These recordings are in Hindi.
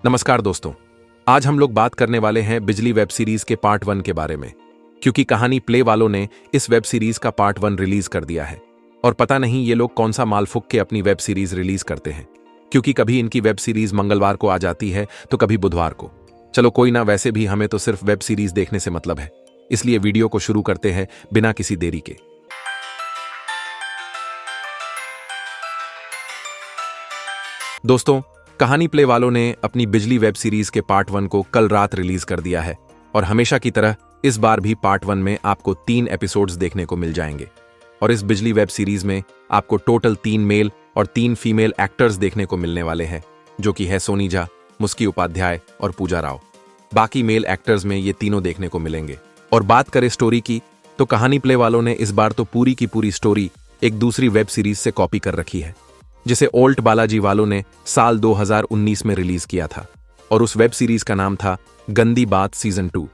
नमस्कार दोस्तों। आज हम लोग बात करने वाले हैं बिजली वेब सीरीज के पार्ट 1 के बारे में, क्योंकि कहानी प्ले वालों ने इस वेब सीरीज का पार्ट 1 रिलीज कर दिया है। और पता नहीं ये लोग कौन सा माल फूक के अपनी वेब सीरीज रिलीज करते हैं, क्योंकि कभी इनकी वेब सीरीज मंगलवार को आ जाती है तो कभी बुधवार को। चलो कोई ना, वैसे भी हमें तो सिर्फ वेब सीरीज देखने से मतलब है, इसलिए वीडियो को शुरू करते हैं बिना किसी देरी के। दोस्तों, कहानी प्ले वालों ने अपनी बिजली वेब सीरीज के पार्ट 1 को कल रात रिलीज कर दिया है, और हमेशा की तरह इस बार भी पार्ट 1 में आपको 3 एपिसोड्स देखने को मिल जाएंगे। और इस बिजली वेब सीरीज में आपको टोटल 3 मेल और 3 फीमेल एक्टर्स देखने को मिलने वाले हैं, जो कि है सोनी झा, मुस्की उपाध्याय और पूजा राव। बाकी मेल एक्टर्स में ये तीनों देखने को मिलेंगे। और बात करें स्टोरी की, तो कहानी प्ले वालों ने इस बार तो पूरी की पूरी स्टोरी एक दूसरी वेब सीरीज से कॉपी कर रखी है, जिसे ओल्ट बालाजी वालों ने साल 2019 में रिलीज किया था, और उस वेब सीरीज का नाम था गंदी बात सीजन 2।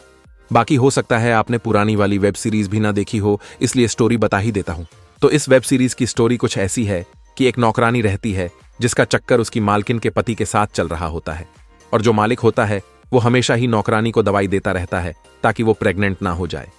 बाकी हो सकता है आपने पुरानी वाली वेब सीरीज भी ना देखी हो, इसलिए स्टोरी बता ही देता हूं। तो इस वेब सीरीज की स्टोरी कुछ ऐसी है कि एक नौकरानी रहती है जिसका चक्कर उसकी मालकिन के पति के साथ चल रहा होता है, और जो मालिक होता है वो हमेशा ही नौकरानी को दवाई देता रहता है ताकि वो प्रेग्नेंट ना हो जाए।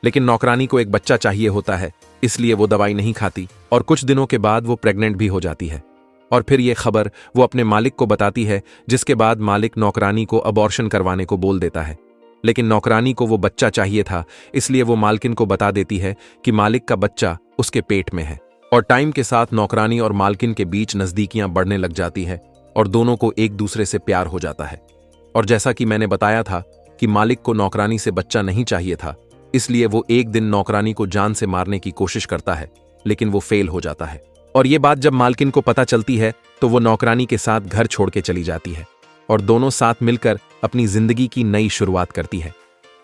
लेकिन नौकरानी को एक बच्चा चाहिए होता है, इसलिए वो दवाई नहीं खाती, और कुछ दिनों के बाद वो प्रेग्नेंट भी हो जाती है। और फिर ये खबर वो अपने मालिक को बताती है, जिसके बाद मालिक नौकरानी को अबॉर्शन करवाने को बोल देता है। लेकिन नौकरानी को वो बच्चा चाहिए था, इसलिए वो मालकिन को बता देती है कि मालिक का बच्चा उसके पेट में है। और टाइम के साथ नौकरानी और मालकिन के बीच नजदीकियां बढ़ने लग जाती है, और दोनों को एक दूसरे से प्यार हो जाता है। और जैसा कि मैंने बताया था कि मालिक को नौकरानी से बच्चा नहीं चाहिए था, इसलिए वो एक दिन नौकरानी को जान से मारने की कोशिश करता है, लेकिन वो फेल हो जाता है। और ये बात जब मालकिन को पता चलती है तो वो नौकरानी के साथ घर छोड़ के चली जाती है, और दोनों साथ मिलकर अपनी जिंदगी की नई शुरुआत करती है।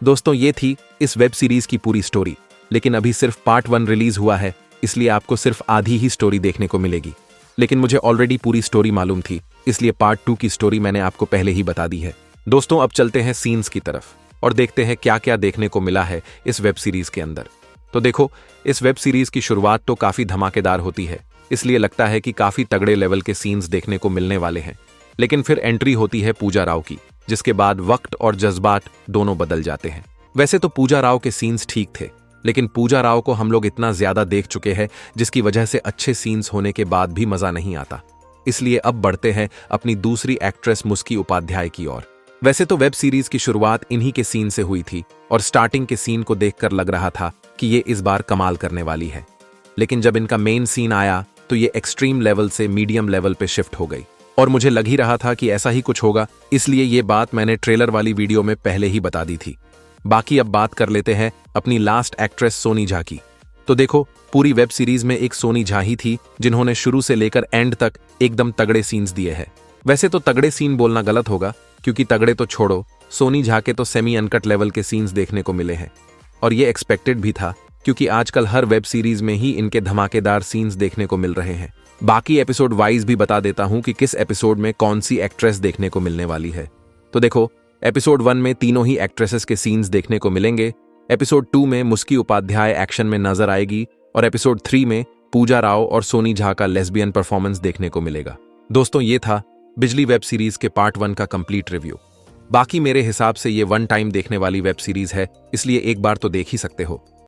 दोस्तों, ये थी इस वेब सीरीज की पूरी स्टोरी, लेकिन अभी सिर्फ पार्ट 1 रिलीज हुआ है, इसलिए आपको सिर्फ आधी ही स्टोरी देखने को मिलेगी। लेकिन मुझे ऑलरेडी पूरी स्टोरी मालूम थी, इसलिए पार्ट 2 की स्टोरी मैंने आपको पहले ही बता दी है। दोस्तों, अब चलते हैं सीन्स की तरफ और देखते हैं क्या क्या देखने को मिला है इस वेब सीरीज के अंदर। तो देखो, इस वेब सीरीज की शुरुआत तो काफी धमाकेदार होती है, इसलिए लगता है कि काफी तगड़े लेवल के सीन्स देखने को मिलने वाले हैं। लेकिन फिर एंट्री होती है पूजा राव की, जिसके बाद वक्त और जज्बात दोनों बदल जाते हैं। वैसे तो पूजा राव के सीन्स ठीक थे, लेकिन पूजा राव को हम लोग इतना ज्यादा देख चुके हैं, जिसकी वजह से अच्छे सीन्स होने के बाद भी मजा नहीं आता। इसलिए अब बढ़ते हैं अपनी दूसरी एक्ट्रेस मुस्की उपाध्याय की ओर। वैसे तो वेब सीरीज की शुरुआत इन्हीं के सीन से हुई थी, और स्टार्टिंग के सीन को देखकर लग रहा था कि ये इस बार कमाल करने वाली है। लेकिन जब इनका मेन सीन आया तो ये एक्सट्रीम लेवल से मीडियम लेवल पे शिफ्ट हो गई, और मुझे लग ही रहा था कि ऐसा ही कुछ होगा, इसलिए ये बात मैंने ट्रेलर वाली वीडियो में पहले ही बता दी थी। बाकी अब बात कर लेते हैं अपनी लास्ट एक्ट्रेस सोनी झा की। तो देखो, पूरी वेब सीरीज में एक सोनी झा ही थी जिन्होंने शुरू से लेकर एंड तक एकदम तगड़े सीन्स दिए हैं। वैसे तो तगड़े सीन बोलना गलत होगा, क्योंकि तगड़े तो छोड़ो, सोनी झा के तो सेमी अनकट लेवल के सीन्स देखने को मिले हैं। और ये एक्सपेक्टेड भी था, क्योंकि आजकल हर वेब सीरीज में ही इनके धमाकेदार सीन्स देखने को मिल रहे हैं। बाकी एपिसोड वाइज भी बता देता हूं कि किस एपिसोड में कौन सी एक्ट्रेस देखने को मिलने वाली है। तो देखो, एपिसोड 1 में तीनों ही एक्ट्रेसेस के सीन्स देखने को मिलेंगे। एपिसोड 2 में मुस्की उपाध्याय एक्शन में नजर आएगी, और एपिसोड 3 में पूजा राव और सोनी झा का लेस्बियन परफॉर्मेंस देखने को मिलेगा। दोस्तों, ये था बिजली वेब सीरीज के पार्ट 1 का कंप्लीट रिव्यू। बाकी मेरे हिसाब से ये 1 टाइम देखने वाली वेब सीरीज है, इसलिए एक बार तो देख ही सकते हो।